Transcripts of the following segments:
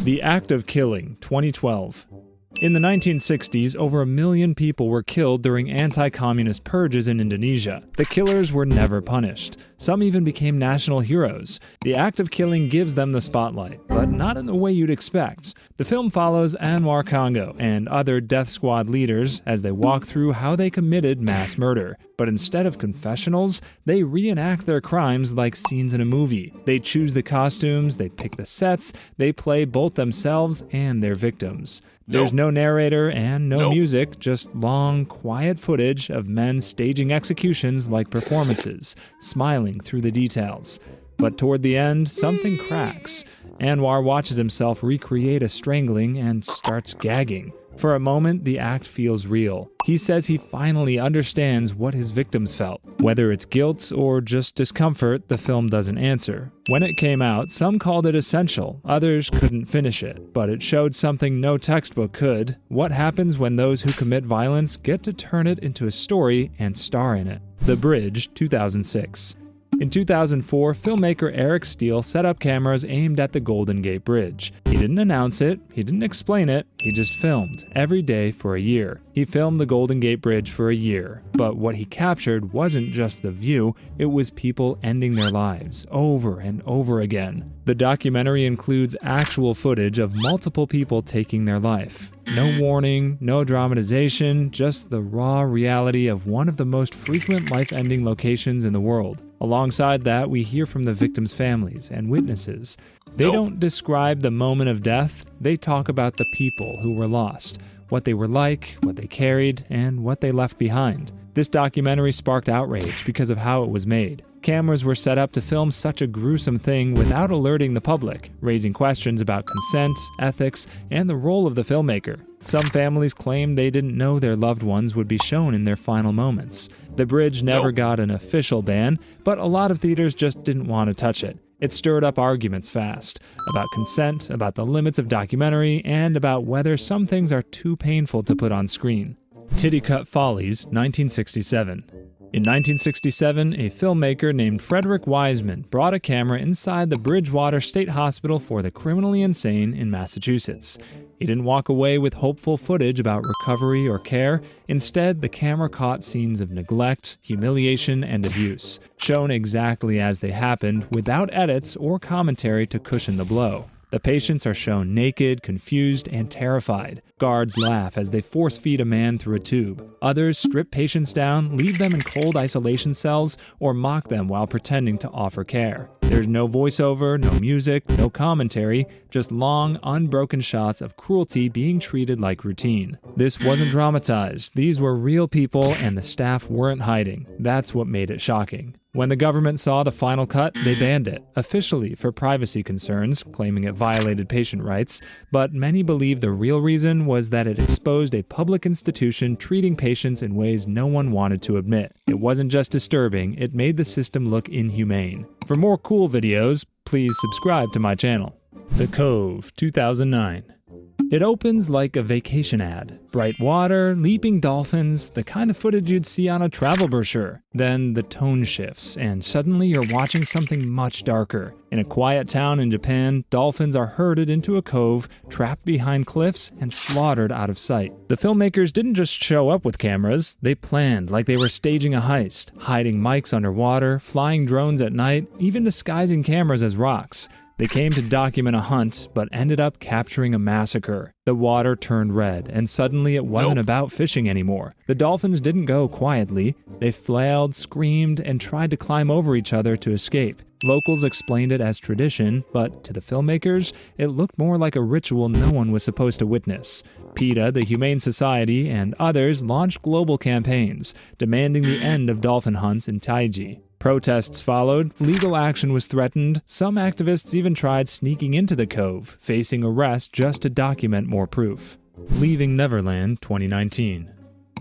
The Act of Killing, 2012. In the 1960s, over 1 million people were killed during anti-communist purges in Indonesia. The killers were never punished. Some even became national heroes. The act of killing gives them the spotlight, but not in the way you'd expect. The film follows Anwar Congo and other death squad leaders as they walk through how they committed mass murder. But instead of confessionals, they reenact their crimes like scenes in a movie. They choose the costumes, they pick the sets, they play both themselves and their victims. There's no narrator and no music, just long, quiet footage of men staging executions like performances, smiling through the details. But toward the end, something cracks. Anwar watches himself recreate a strangling and starts gagging. For a moment, the act feels real. He says he finally understands what his victims felt. Whether it's guilt or just discomfort, the film doesn't answer. When it came out, some called it essential, others couldn't finish it, but it showed something no textbook could: what happens when those who commit violence get to turn it into a story and star in it. The Bridge, 2006. In 2004, filmmaker Eric Steele set up cameras aimed at the Golden Gate Bridge. He didn't announce it, he didn't explain it, he just filmed, every day for a year. He filmed the Golden Gate Bridge for a year, but what he captured wasn't just the view, it was people ending their lives, over and over again. The documentary includes actual footage of multiple people taking their life. No warning, no dramatization, just the raw reality of one of the most frequent life-ending locations in the world. Alongside that, we hear from the victims' families and witnesses. They don't describe the moment of death, they talk about the people who were lost, what they were like, what they carried, and what they left behind. This documentary sparked outrage because of how it was made. Cameras were set up to film such a gruesome thing without alerting the public, raising questions about consent, ethics, and the role of the filmmaker. Some families claimed they didn't know their loved ones would be shown in their final moments. The Bridge never got an official ban, but a lot of theaters just didn't want to touch it. It stirred up arguments fast, about consent, about the limits of documentary, and about whether some things are too painful to put on screen. Titicut Follies, 1967. In 1967, a filmmaker named Frederick Wiseman brought a camera inside the Bridgewater State Hospital for the Criminally Insane in Massachusetts. He didn't walk away with hopeful footage about recovery or care. Instead, the camera caught scenes of neglect, humiliation, and abuse, shown exactly as they happened, without edits or commentary to cushion the blow. The patients are shown naked, confused, and terrified. Guards laugh as they force-feed a man through a tube. Others strip patients down, leave them in cold isolation cells, or mock them while pretending to offer care. There's no voiceover, no music, no commentary, just long, unbroken shots of cruelty being treated like routine. This wasn't dramatized. These were real people, and the staff weren't hiding. That's what made it shocking. When the government saw the final cut, they banned it, officially for privacy concerns, claiming it violated patient rights, but many believe the real reason was that it exposed a public institution treating patients in ways no one wanted to admit. It wasn't just disturbing, it made the system look inhumane. For more cool videos, please subscribe to my channel. The Cove, 2009. It opens like a vacation ad. Bright water, leaping dolphins, the kind of footage you'd see on a travel brochure. Then the tone shifts, and suddenly you're watching something much darker. In a quiet town in Japan, dolphins are herded into a cove, trapped behind cliffs, and slaughtered out of sight. The filmmakers didn't just show up with cameras, they planned like they were staging a heist, hiding mics underwater, flying drones at night, even disguising cameras as rocks. They came to document a hunt, but ended up capturing a massacre. The water turned red, and suddenly it wasn't about fishing anymore. The dolphins didn't go quietly. They flailed, screamed, and tried to climb over each other to escape. Locals explained it as tradition, but to the filmmakers, it looked more like a ritual no one was supposed to witness. PETA, the Humane Society, and others launched global campaigns, demanding the end of dolphin hunts in Taiji. Protests followed, legal action was threatened, some activists even tried sneaking into the cove, facing arrest just to document more proof. Leaving Neverland, 2019.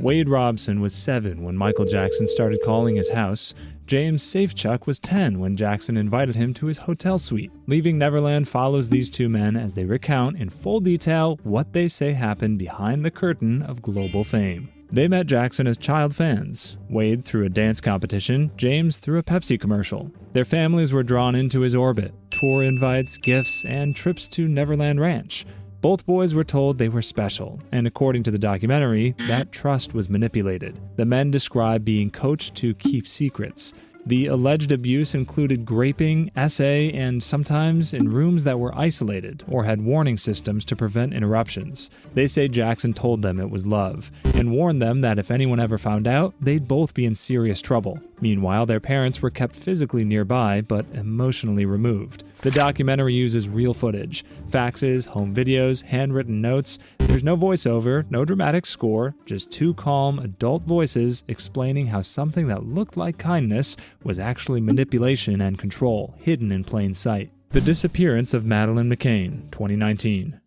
Wade Robson was 7 when Michael Jackson started calling his house. James Safechuck was 10 when Jackson invited him to his hotel suite. Leaving Neverland follows these two men as they recount in full detail what they say happened behind the curtain of global fame. They met Jackson as child fans, Wade through a dance competition, James through a Pepsi commercial. Their families were drawn into his orbit. tour invites, gifts, and trips to Neverland Ranch. Both boys were told they were special, and according to the documentary, that trust was manipulated. The men described being coached to keep secrets. The alleged abuse included graping, SA, and sometimes in rooms that were isolated or had warning systems to prevent interruptions. They say Jackson told them it was love, and warned them that if anyone ever found out, they'd both be in serious trouble. Meanwhile, their parents were kept physically nearby, but emotionally removed. The documentary uses real footage, faxes, home videos, handwritten notes. There's no voiceover, no dramatic score, just two calm, adult voices explaining how something that looked like kindness was actually manipulation and control, hidden in plain sight. The Disappearance of Maline McCain, 2019.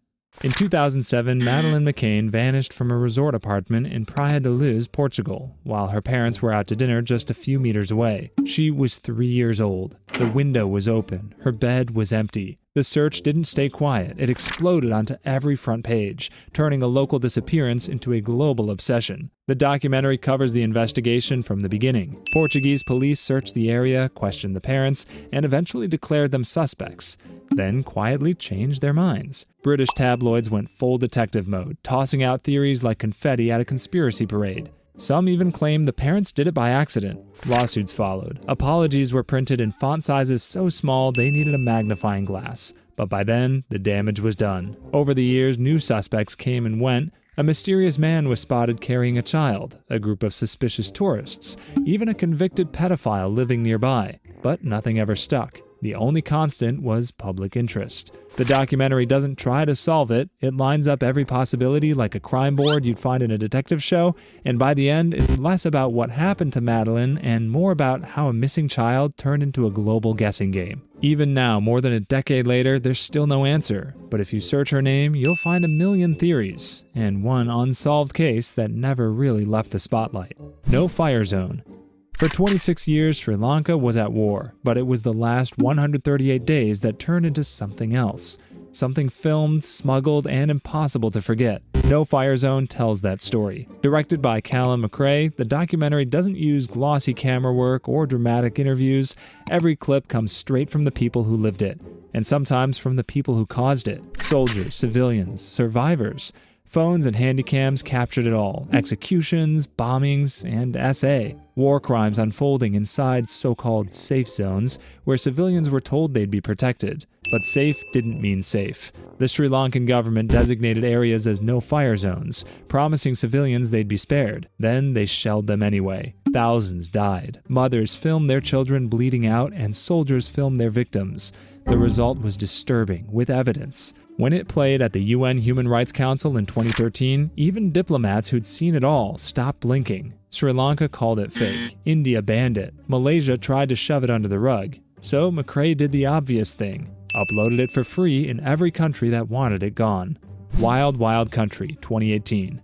In 2007, Maline McCain vanished from a resort apartment in Praia de Luz, Portugal, while her parents were out to dinner just a few meters away. She was 3 years old. The window was open. Her bed was empty. The search didn't stay quiet. It exploded onto every front page, turning a local disappearance into a global obsession. The documentary covers the investigation from the beginning. Portuguese police searched the area, questioned the parents, and eventually declared them suspects, then quietly changed their minds. British tabloids went full detective mode, tossing out theories like confetti at a conspiracy parade. Some even claimed the parents did it by accident. Lawsuits followed. Apologies were printed in font sizes so small they needed a magnifying glass. But by then, the damage was done. Over the years, new suspects came and went. A mysterious man was spotted carrying a child, a group of suspicious tourists, even a convicted pedophile living nearby. But nothing ever stuck. The only constant was public interest. The documentary doesn't try to solve it. It lines up every possibility like a crime board you'd find in a detective show, and by the end, it's less about what happened to Madeline and more about how a missing child turned into a global guessing game. Even now, more than a decade later, there's still no answer. But if you search her name, you'll find a million theories, and one unsolved case that never really left the spotlight. No Fire Zone. For 26 years, Sri Lanka was at war, but it was the last 138 days that turned into something else. Something filmed, smuggled, and impossible to forget. No Fire Zone tells that story. Directed by Callum McRae, the documentary doesn't use glossy camera work or dramatic interviews. Every clip comes straight from the people who lived it, and sometimes from the people who caused it. Soldiers, civilians, survivors. Phones and handycams captured it all. Executions, bombings, and SA. War crimes unfolding inside so-called safe zones, where civilians were told they'd be protected. But safe didn't mean safe. The Sri Lankan government designated areas as no-fire zones, promising civilians they'd be spared. Then they shelled them anyway. Thousands died. Mothers filmed their children bleeding out, and soldiers filmed their victims. The result was disturbing, with evidence. When it played at the UN Human Rights Council in 2013, even diplomats who'd seen it all stopped blinking. Sri Lanka called it fake. India banned it. Malaysia tried to shove it under the rug. So McRae did the obvious thing. Uploaded it for free in every country that wanted it gone. Wild Wild Country, 2018.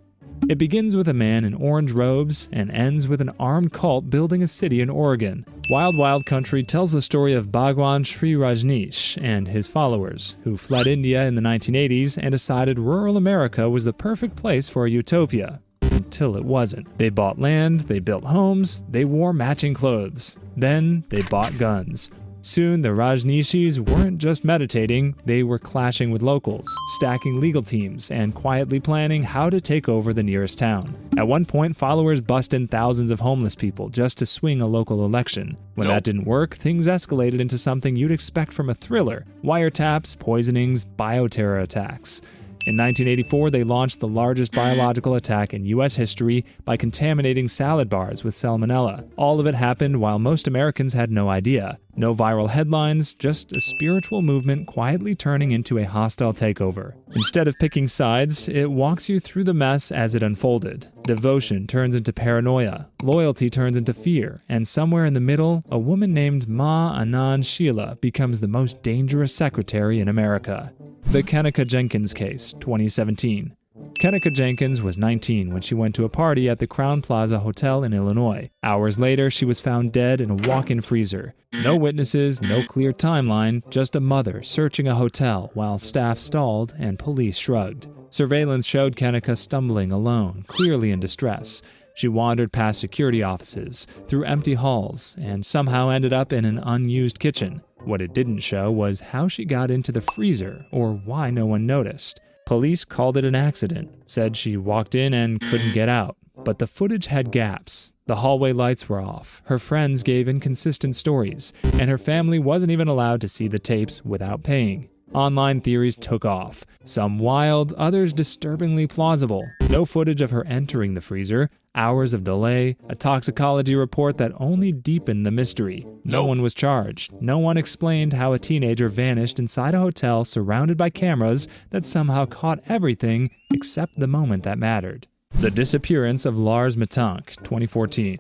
It begins with a man in orange robes and ends with an armed cult building a city in Oregon. Wild Wild Country tells the story of Bhagwan Sri Rajneesh and his followers, who fled India in the 1980s and decided rural America was the perfect place for a utopia. Until it wasn't. They bought land, they built homes, they wore matching clothes. Then they bought guns. Soon, the Rajneeshis weren't just meditating, they were clashing with locals, stacking legal teams, and quietly planning how to take over the nearest town. At one point, followers bust in thousands of homeless people just to swing a local election. When that didn't work, things escalated into something you'd expect from a thriller: wiretaps, poisonings, bioterror attacks. In 1984, they launched the largest biological attack in U.S. history by contaminating salad bars with salmonella. All of it happened while most Americans had no idea. No viral headlines, just a spiritual movement quietly turning into a hostile takeover. Instead of picking sides, it walks you through the mess as it unfolded. Devotion turns into paranoia, loyalty turns into fear, and somewhere in the middle, a woman named Ma Anand Sheila becomes the most dangerous secretary in America. The Kenneka Jenkins case, 2017. Kenneka Jenkins was 19 when she went to a party at the Crown Plaza Hotel in Illinois. Hours later, she was found dead in a walk-in freezer. No witnesses, no clear timeline, just a mother searching a hotel while staff stalled and police shrugged. Surveillance showed Kenneka stumbling alone, clearly in distress. She wandered past security offices, through empty halls, and somehow ended up in an unused kitchen. What it didn't show was how she got into the freezer or why no one noticed. Police called it an accident, said she walked in and couldn't get out. But the footage had gaps. The hallway lights were off, her friends gave inconsistent stories, and her family wasn't even allowed to see the tapes without paying. Online theories took off, some wild, others disturbingly plausible. No footage of her entering the freezer, hours of delay, a toxicology report that only deepened the mystery. No one was charged. No one explained how a teenager vanished inside a hotel surrounded by cameras that somehow caught everything except the moment that mattered. The Disappearance of Lars Matank, 2014.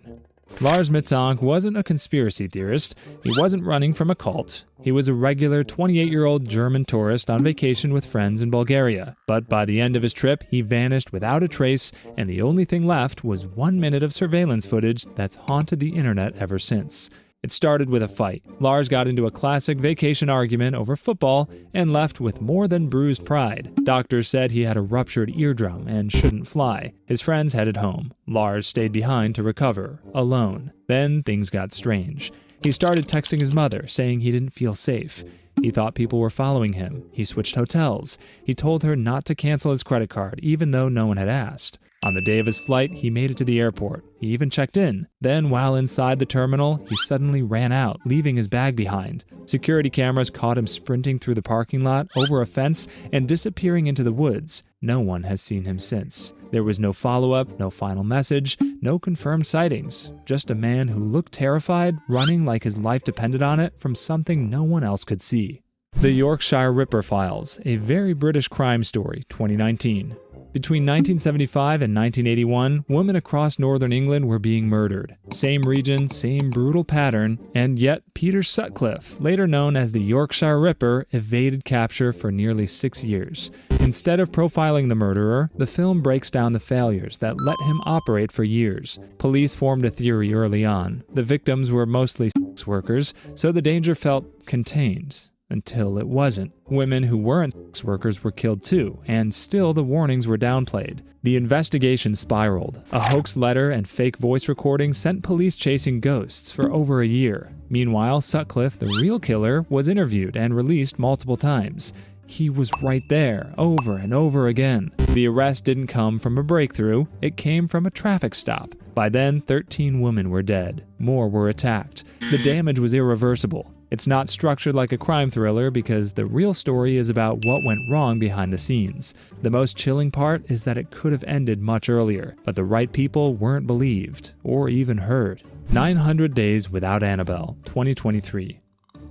Lars Matank wasn't a conspiracy theorist. He wasn't running from a cult. He was a regular 28-year-old German tourist on vacation with friends in Bulgaria. But by the end of his trip, he vanished without a trace, and the only thing left was 1 minute of surveillance footage that's haunted the internet ever since. It started with a fight. Lars got into a classic vacation argument over football and left with more than bruised pride. Doctors said he had a ruptured eardrum and shouldn't fly. His friends headed home. Lars stayed behind to recover, alone. Then things got strange. He started texting his mother, saying he didn't feel safe. He thought people were following him. He switched hotels. He told her not to cancel his credit card, even though no one had asked. On the day of his flight, he made it to the airport. He even checked in. Then, while inside the terminal, he suddenly ran out, leaving his bag behind. Security cameras caught him sprinting through the parking lot, over a fence, and disappearing into the woods. No one has seen him since. There was no follow-up, no final message, no confirmed sightings. Just a man who looked terrified, running like his life depended on it from something no one else could see. The Yorkshire Ripper Files, a very British crime story, 2019. Between 1975 and 1981, women across northern England were being murdered. Same region, same brutal pattern, and yet Peter Sutcliffe, later known as the Yorkshire Ripper, evaded capture for nearly 6 years. Instead of profiling the murderer, the film breaks down the failures that let him operate for years. Police formed a theory early on. The victims were mostly sex workers, so the danger felt contained. Until it wasn't. Women who weren't sex workers were killed too, and still the warnings were downplayed. The investigation spiraled. A hoax letter and fake voice recording sent police chasing ghosts for over a year. Meanwhile, Sutcliffe, the real killer, was interviewed and released multiple times. He was right there, over and over again. The arrest didn't come from a breakthrough, it came from a traffic stop. By then, 13 women were dead. More were attacked. The damage was irreversible. It's not structured like a crime thriller because the real story is about what went wrong behind the scenes. The most chilling part is that it could have ended much earlier, but the right people weren't believed or even heard. 900 Days Without Annabelle, 2023.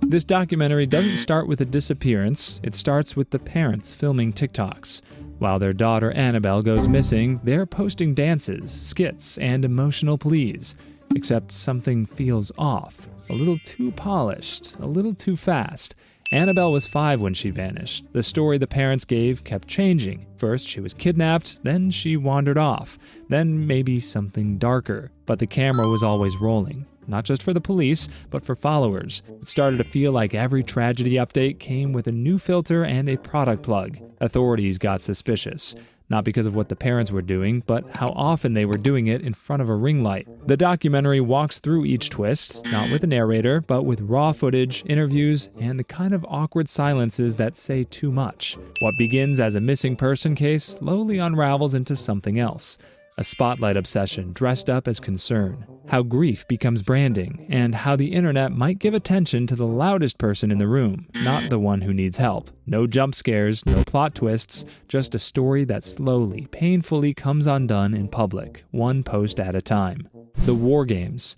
This documentary doesn't start with a disappearance, it starts with the parents filming TikToks. While their daughter Annabelle goes missing, they're posting dances, skits, and emotional pleas. Except something feels off, a little too polished, a little too fast. Annabelle was 5 when she vanished. The story the parents gave kept changing. First she was kidnapped, then she wandered off, then maybe something darker. But the camera was always rolling. Not just for the police, but for followers. It started to feel like every tragedy update came with a new filter and a product plug. Authorities got suspicious. Not because of what the parents were doing, but how often they were doing it in front of a ring light. The documentary walks through each twist, not with a narrator, but with raw footage, interviews, and the kind of awkward silences that say too much. What begins as a missing person case slowly unravels into something else. A spotlight obsession dressed up as concern, how grief becomes branding, and how the internet might give attention to the loudest person in the room, not the one who needs help. No jump scares, no plot twists, just a story that slowly, painfully comes undone in public, one post at a time. The War Games.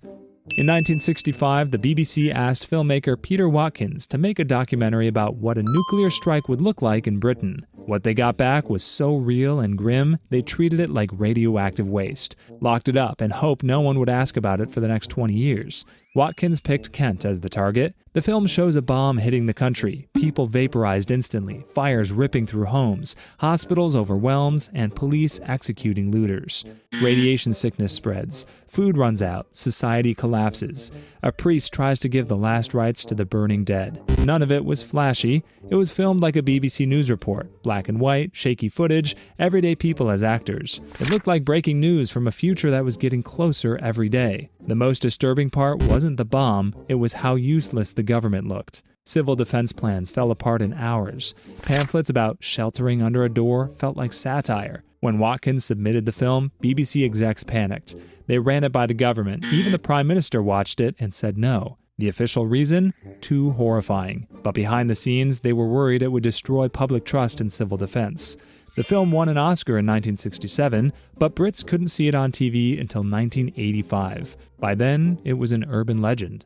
In 1965, the BBC asked filmmaker Peter Watkins to make a documentary about what a nuclear strike would look like in Britain. What they got back was so real and grim, they treated it like radioactive waste, locked it up, and hoped no one would ask about it for the next 20 years. Watkins picked Kent as the target. The film shows a bomb hitting the country, people vaporized instantly, fires ripping through homes, hospitals overwhelmed, and police executing looters. Radiation sickness spreads, food runs out, society collapses. A priest tries to give the last rites to the burning dead. None of it was flashy. It was filmed like a BBC News report, black and white, shaky footage, everyday people as actors. It looked like breaking news from a future that was getting closer every day. The most disturbing part wasn't the bomb, it was how useless the government looked. Civil defense plans fell apart in hours. Pamphlets about sheltering under a door felt like satire. When Watkins submitted the film, BBC execs panicked. They ran it by the government. Even the Prime Minister watched it and said no. The official reason? Too horrifying. But behind the scenes, they were worried it would destroy public trust in civil defense. The film won an Oscar in 1967, but Brits couldn't see it on TV until 1985. By then, it was an urban legend.